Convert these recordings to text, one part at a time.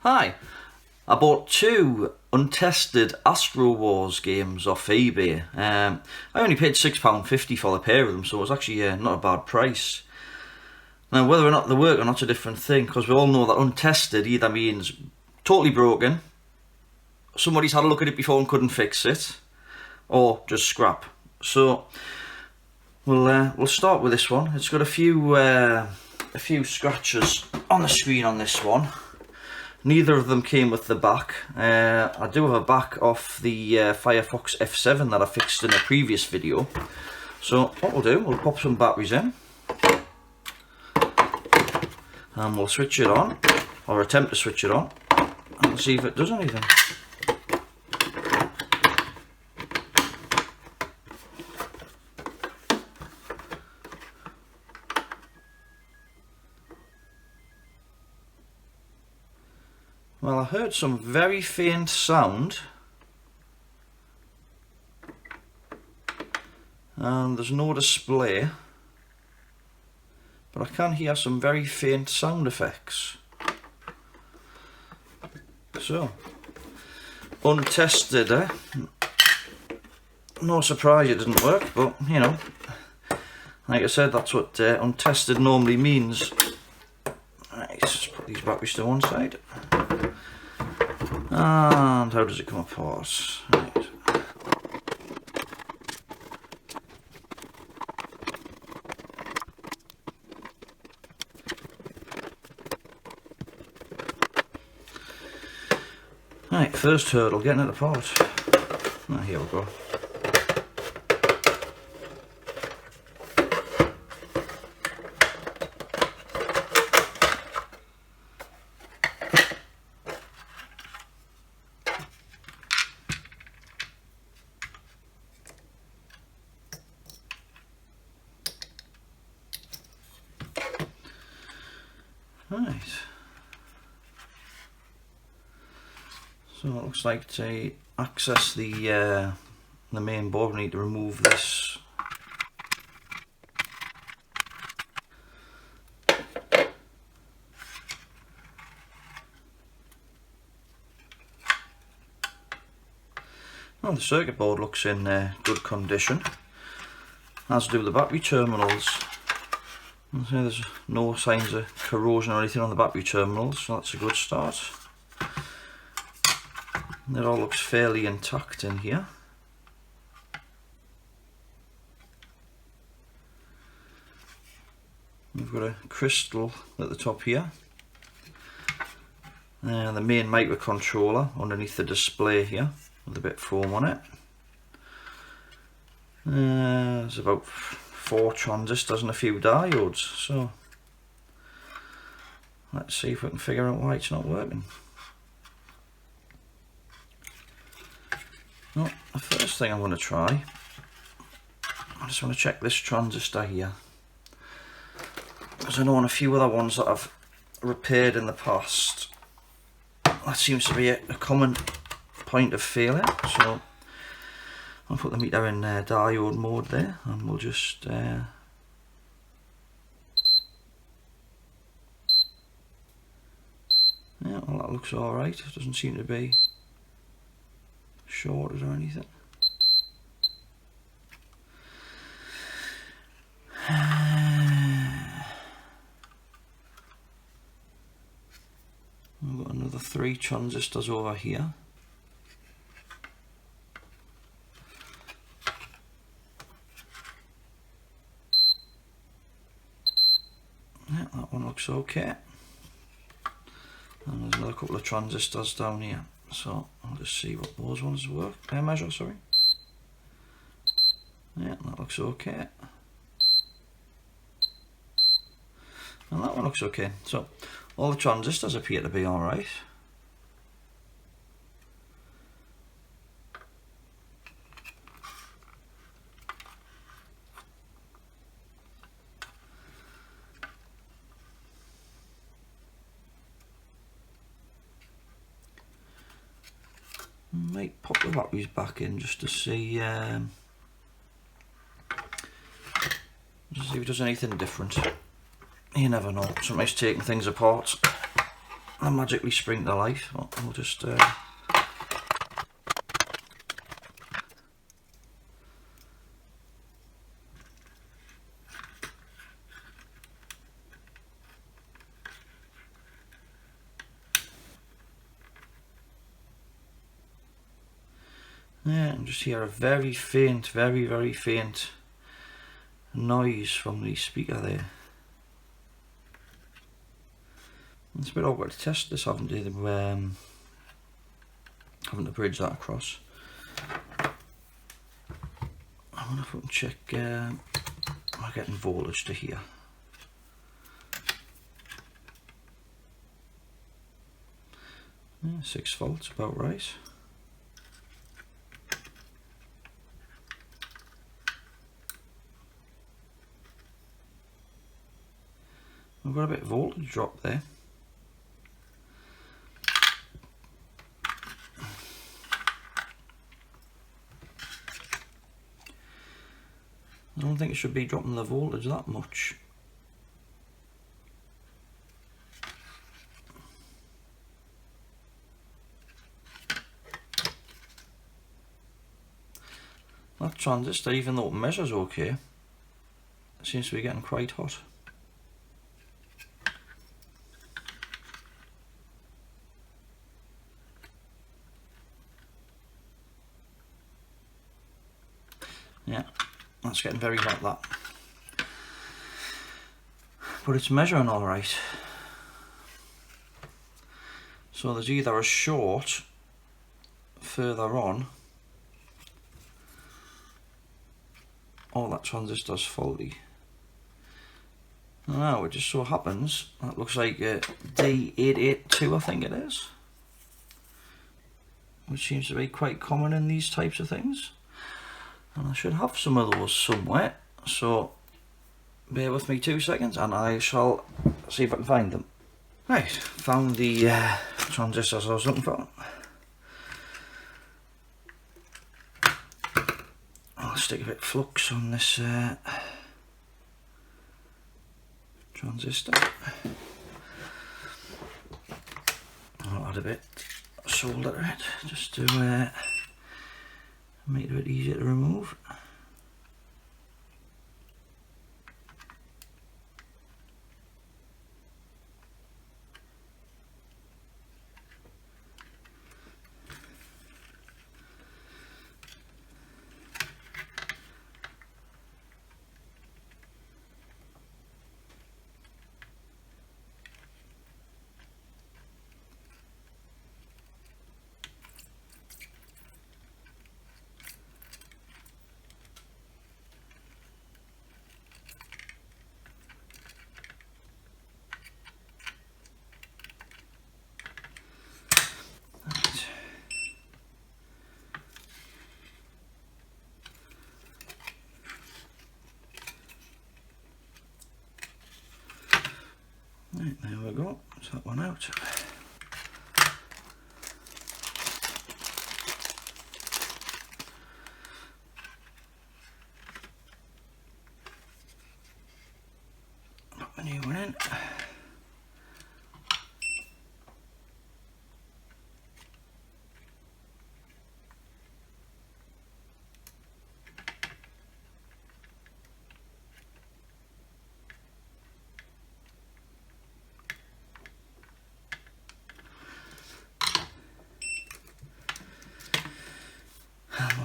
Hi, I bought two Untested Astro Wars games off eBay. I only paid £6.50 for the pair of them, so it was actually not a bad price. Now, whether or not they work or not's a different thing, because we all know that untested either means totally broken, somebody's had a look at it before and couldn't fix it, or just scrap. So we'll start with this one. It's got a few scratches on the screen on this one. Neither of them came with the back. I do have a back off the Firefox F7 that I fixed in a previous video. So what we'll do, we'll pop some batteries in and we'll switch it on, or attempt to switch it on, and see if it does anything. Well, I heard some very faint sound, and there's no display, but I can hear some very faint sound effects. So, untested, no surprise it didn't work, but you know, like I said, that's what untested normally means. Right, let's just put these batteries to one side. And how does it come apart? Right. Right, first hurdle, getting it apart. Oh, here we go. Right, so it looks like to access the main board we need to remove this. Well, the circuit board looks in good condition, as do the battery terminals. So there's no signs of corrosion or anything on the battery terminals, so that's a good start. And it all looks fairly intact in here. We've got a crystal at the top here, and the main microcontroller underneath the display here with a bit of foam on it. There's about 4 transistors and a few diodes, so let's see if we can figure out why it's not working. Well, the first thing I'm going to try, I just want to check this transistor here, because I know on a few other ones that I've repaired in the past, that seems to be a common point of failure. So I'll put the meter in diode mode there, and we'll just yeah, well, that looks alright. It doesn't seem to be shorted or anything. We've got another 3 transistors over here. Yeah, that one looks okay. And there's another couple of transistors down here. So I'll just see what those ones work. Measure, sorry. Yeah, that looks okay. And that one looks okay. So all the transistors appear to be alright. Might pop the batteries back in just to see if it does anything different. You never know, somebody's taking things apart they'll magically spring to life. We'll just yeah, and just hear a very faint, very faint noise from the speaker there. It's a bit awkward to test this, having to bridge that across. I wonder if we can check. Am I getting voltage to here? Yeah, 6 volts, about right. We've got a bit of voltage drop there. I don't think it should be dropping the voltage that much. That transistor, even though it measures okay, seems to be getting quite hot. Yeah, that's getting very hot, that. But it's measuring alright. So there's either a short further on, or that transistor's faulty. Now it just so happens that looks like a D882, I think it is, which seems to be quite common in these types of things. And I should have some of those somewhere, so bear with me 2 seconds and I shall see if I can find them. Right, found the transistors I was looking for. I'll stick a bit of flux on this transistor. I'll add a bit of solder to it, just to make it a bit easier to remove. Right, there we go, that's that one out. Put the new one in.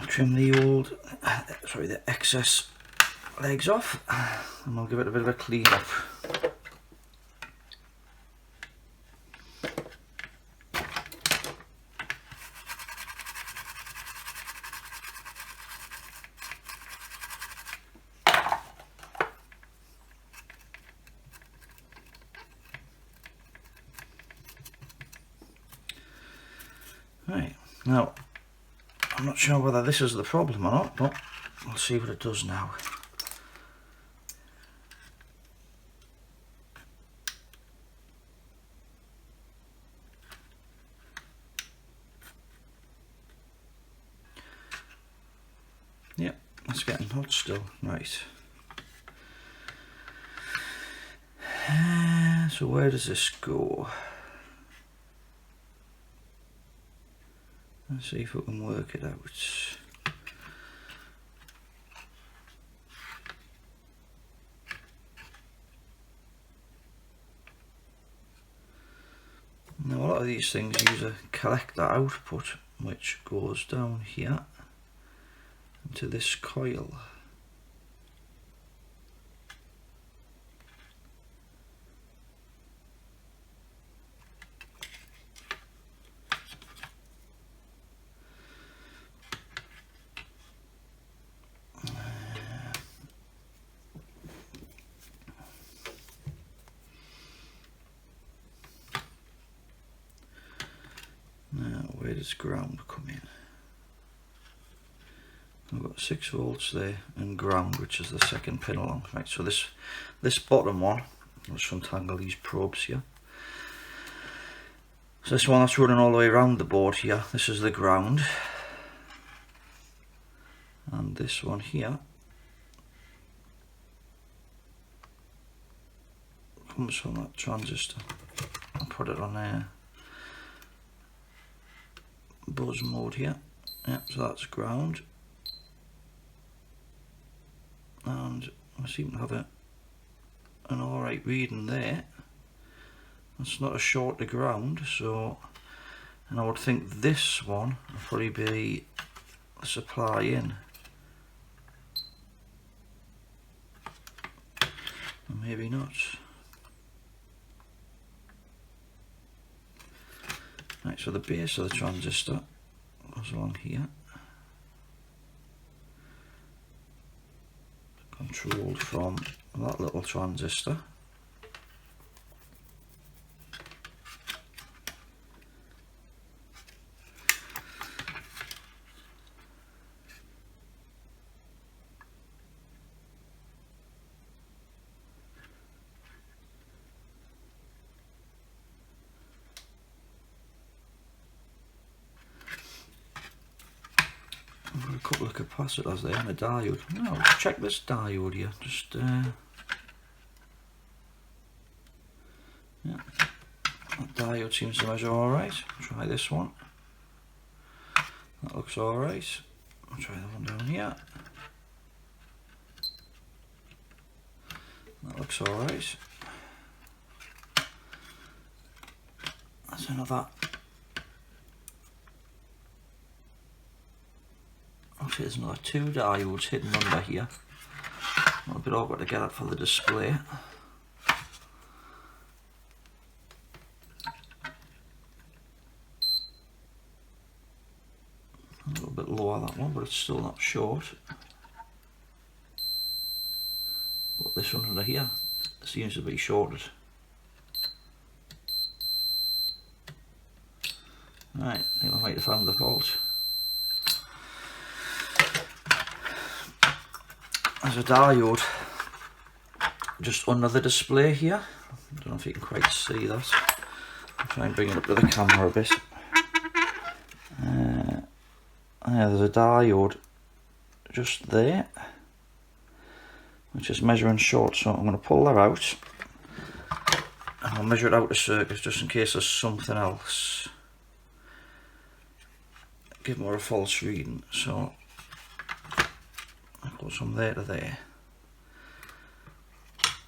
Trim the old, the excess legs off, and we'll give it a bit of a clean up. Right, now I'm not sure whether this is the problem or not, but we'll see what it does now. Yep, it's getting hot still. Right. So where does this go? Let's see if we can work it out. Now a lot of these things use a collector output which goes down here into this coil. Now where does ground come in? I've got 6 volts there and ground, which is the second pin along. Right, so this bottom one, I'll just untangle these probes here. So this one that's running all the way around the board here, this is the ground. And this one here comes from that transistor. I'll put it on there. Buzz mode here. Yeah, so that's ground. And I seem to have an alright reading there. That's not a short to ground, so, and I would think this one would probably be a supply in. Or maybe not. Right, so the base of the transistor goes along here. Controlled from that little transistor. I've got a couple of capacitors there and a diode. Now let's check this diode here. Just yeah, that diode seems to measure alright. Try this one. That looks alright. I'll try that one down here. That looks alright. That's another. Okay, there's another 2 diodes hidden under here. A bit awkward to get at for the display. A little bit lower that one, but it's still not short. But this one under here seems to be shorted. Right, I think I might have found the fault. There's a diode just under the display here. I don't know if you can quite see that. I'll try and bring it up to the camera a bit. Yeah, there's a diode just there, which is measuring short, so I'm going to pull that out and I'll measure it out to circuits just in case there's something else. Give more a false reading, so I've got some there to there.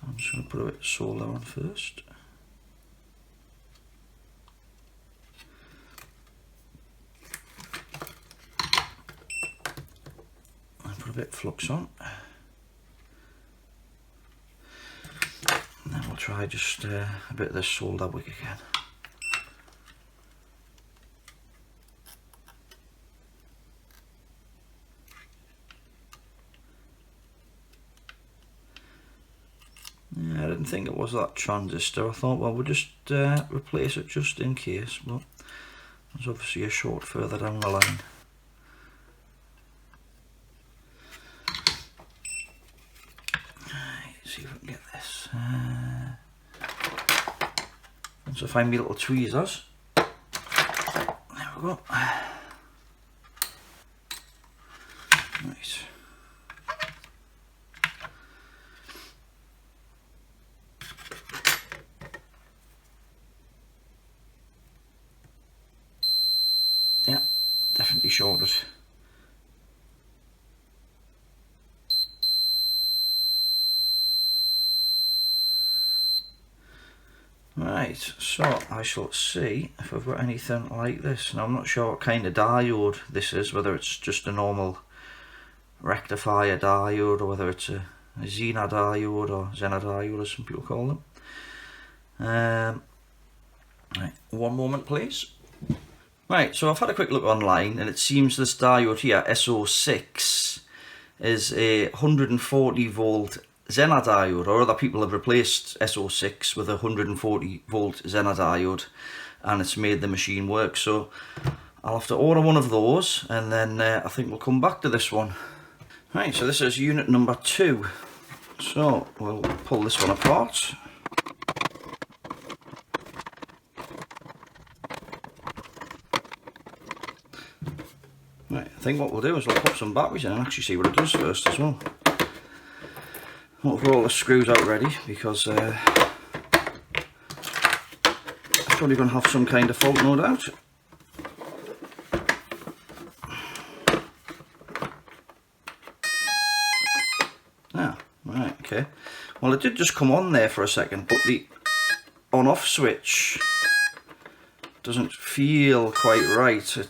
I'm just going to put a bit of solder on first. And put a bit of flux on. And then we'll try just a bit of this solder wick again. Yeah, I didn't think it was that transistor. I thought, well, we'll just replace it just in case, but there's obviously a short further down the line. Right, see if we can get this. Once I find my little tweezers, there we go. Right. completely shorted. Right, so I shall see if I've got anything like this. Now I'm not sure what kind of diode this is, whether it's just a normal rectifier diode or whether it's a Xena diode or Xena diode as some people call them. Right, one moment please. Right, so I've had a quick look online and it seems this diode here, SO6, is a 140 volt Xena diode, or other people have replaced SO6 with a 140 volt Xena diode and it's made the machine work. So I'll have to order one of those and then I think we'll come back to this one. Right, so this is unit number 2. So we'll pull this one apart. Right, I think what we'll do is we'll put some batteries in and actually see what it does first as well. I'll put all the screws out ready because it's probably going to have some kind of fault, no doubt. Ah, right, okay. Well, it did just come on there for a second, but the on-off switch doesn't feel quite right. So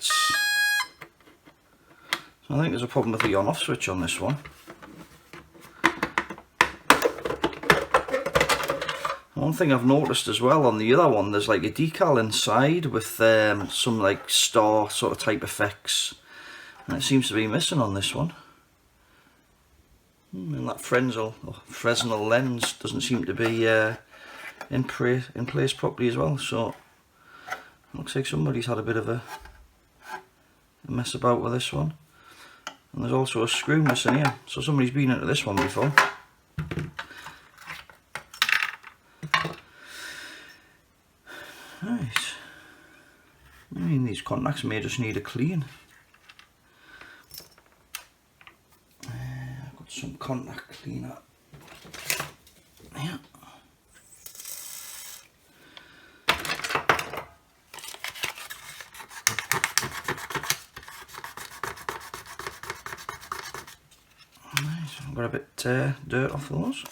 I think there's a problem with the on-off switch on this one. One thing I've noticed as well on the other one, there's like a decal inside with some like star sort of type effects, and it seems to be missing on this one. And that Fresnel lens doesn't seem to be in place properly as well, so it looks like somebody's had a bit of a mess about with this one. And there's also a screw missing here, so somebody's been into this one before. Right, I mean these contacts may just need a clean. I've got some contact cleaner here. Right, I've got a bit dirt off those.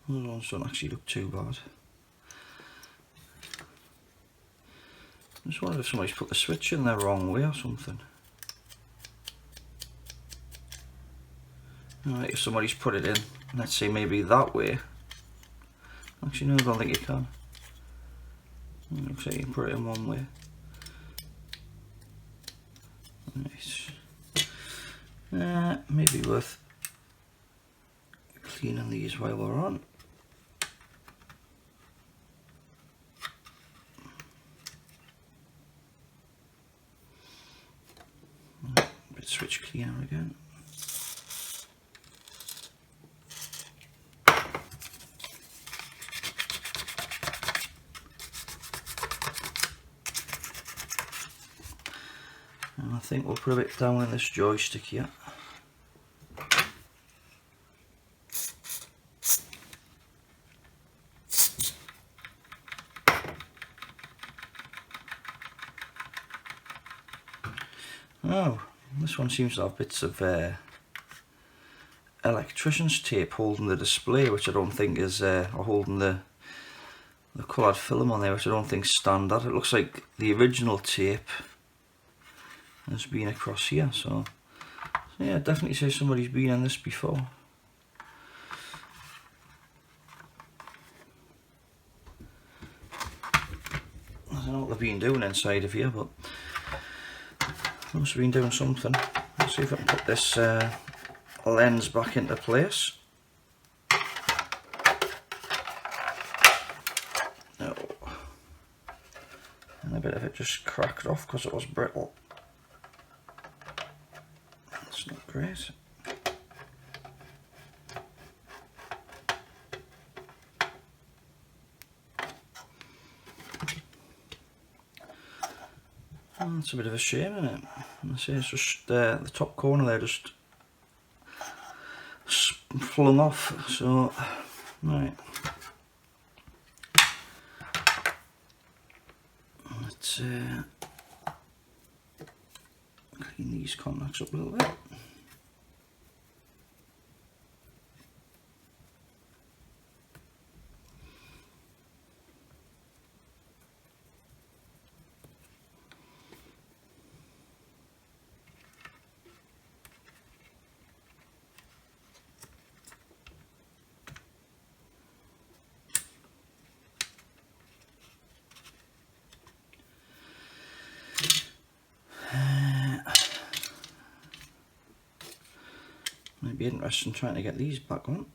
Those ones don't actually look too bad. I just wondered if somebody's put the switch in the wrong way or something. Alright, if somebody's put it in, let's say maybe that way. Actually no, I don't think you can. It looks like you can put it in one way. Right. Maybe worth cleaning these while we're on. Bit switch cleaner again. And I think we'll put a bit down in this joystick here. Oh, this one seems to have bits of electrician's tape holding the display, which I don't think is, or holding the coloured film on there, which I don't think is standard. It looks like the original tape has been across here, so yeah, definitely say somebody's been in this before. I don't know what they've been doing inside of here, but must have been doing something. Let's see if I can put this lens back into place. No. And a bit of it just cracked off because it was brittle. That's not great. Oh, that's a bit of a shame, isn't it? I say it's just the top corner there just flung off. So, right. Let's clean these contacts up a little bit. Might be interesting trying to get these back on.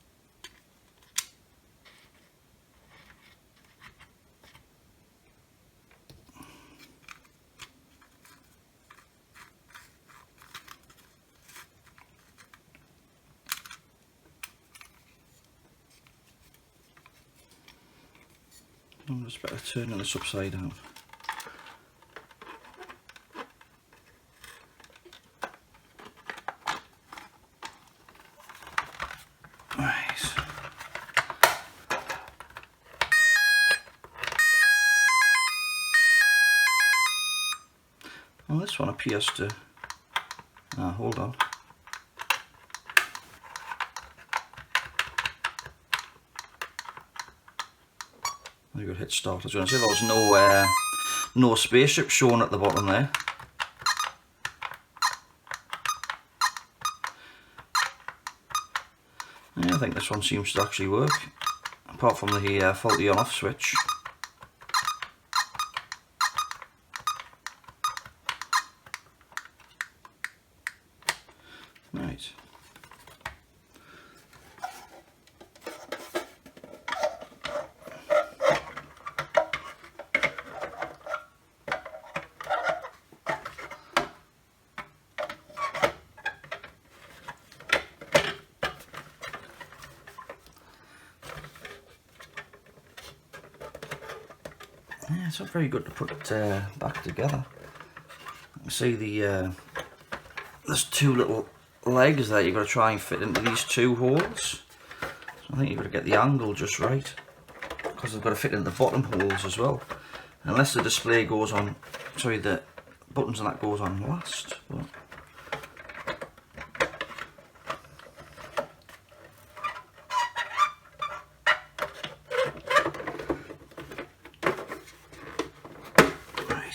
I'm just better turning this upside down. Well, this one appears to... hold on. I got hit start. I was going to say there was no spaceship shown at the bottom there. Yeah, I think this one seems to actually work, apart from the faulty on-off switch. Right. Yeah, it's not very good to put back together. You can see there's two little legs there you've got to try and fit into these two holes. So I think you've got to get the angle just right, because they've got to fit into the bottom holes as well. Unless the display goes on, sorry, the buttons and that goes on last. But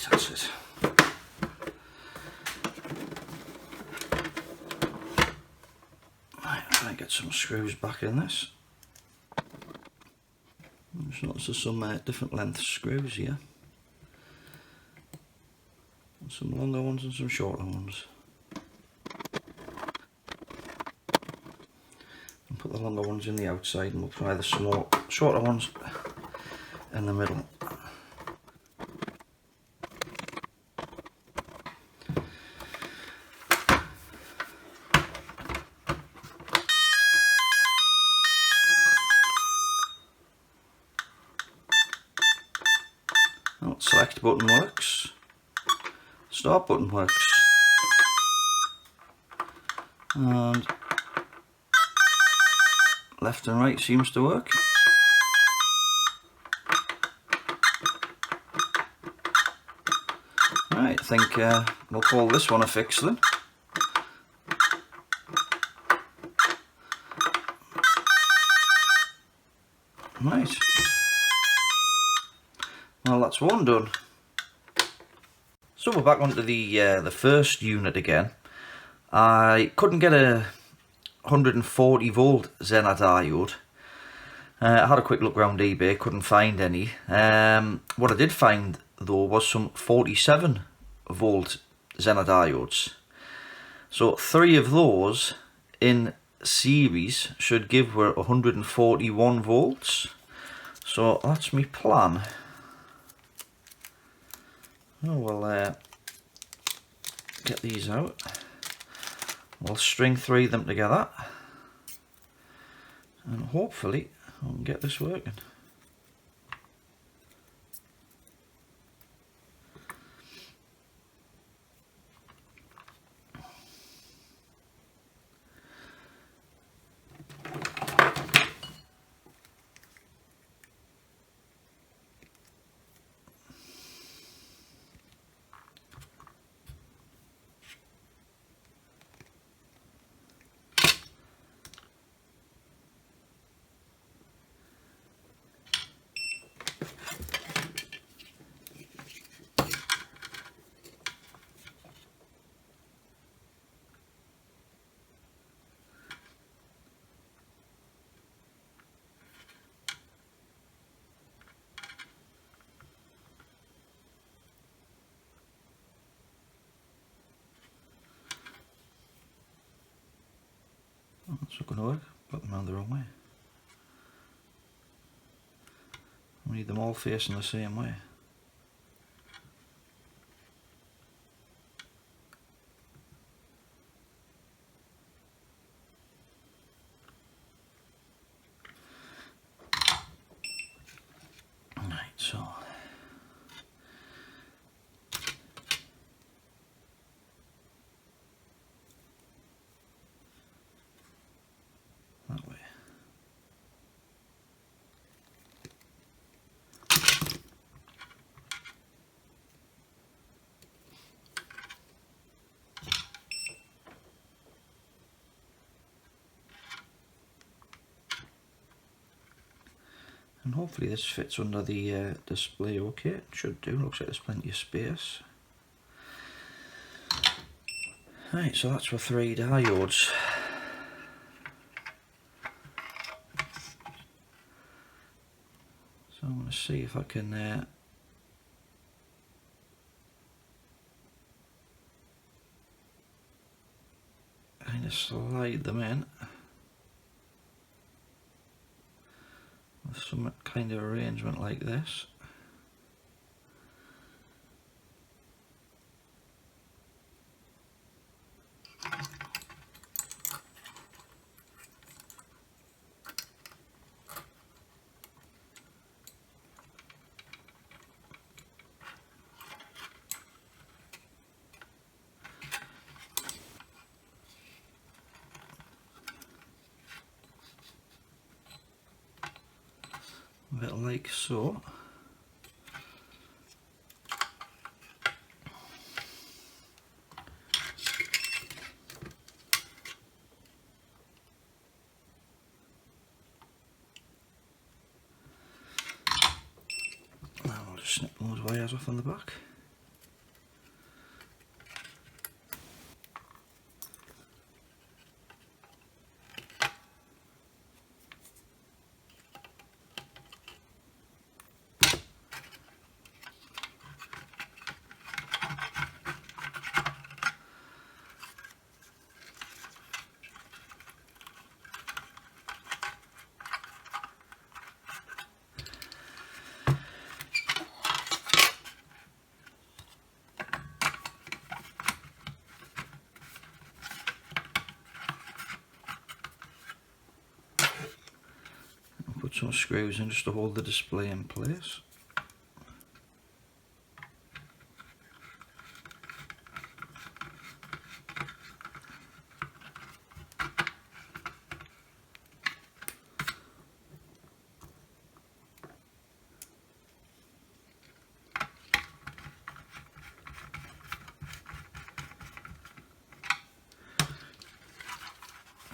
that's it. Right, try and get some screws back in this. Just notice there's some different length screws here. Some longer ones and some shorter ones. And put the longer ones in the outside, and we'll try the shorter ones in the middle. Select button works, start button works, and left and right seems to work. Right, I think we'll call this one a fix then. Right. Well, that's one done. So we're back onto the first unit again. I couldn't get a 140 volt Zener diode. I had a quick look around eBay, couldn't find any. What I did find though was some 47 volt Zener diodes. So 3 of those in series should give her 141 volts. So that's my plan. Oh, we'll get these out. We'll string 3 of them together, and hopefully I'll get this working. Oh, that's not going to work. Put them around the wrong way. We need them all facing the same way. Right, so that way. And hopefully this fits under the display okay. It should do. Looks like there's plenty of space. Right, so that's for 3 diodes. So I'm going to see if I can kind of slide them in with some kind of arrangement like this. A bit like so. Now I'll just snip those wires off on the back. Put some screws in just to hold the display in place.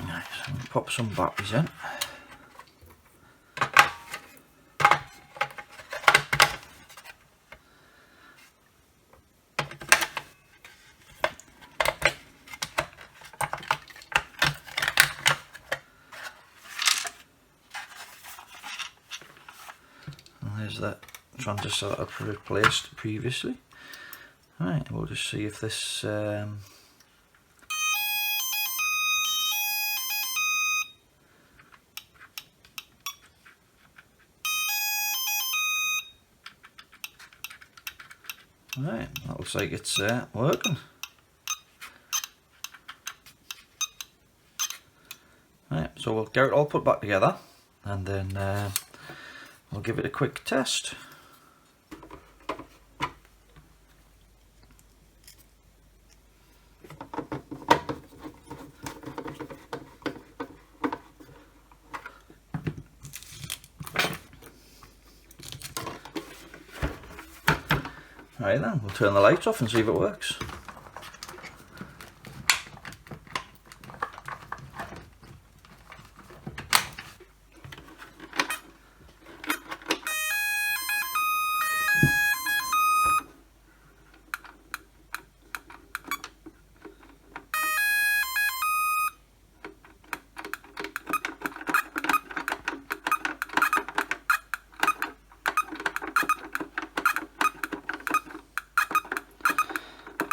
Right, so we'll pop some batteries in. There's that transistor that I've replaced previously. Right, we'll just see if this right, that looks like it's working. Right, so we'll get it all put back together and then we'll give it a quick test. Right then, we'll turn the lights off and see if it works.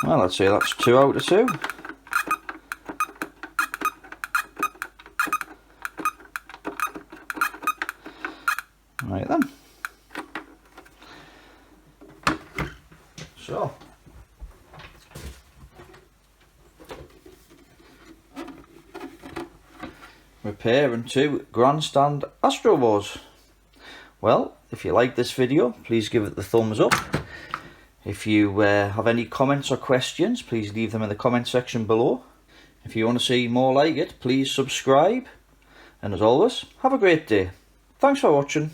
Well, I'd say that's 2 out of 2. Right then. So. Repairing to Grandstand Astro Wars. Well, if you like this video, please give it the thumbs up. If you have any comments or questions, please leave them in the comment section below. If you want to see more like it, please subscribe. And as always, have a great day. Thanks for watching.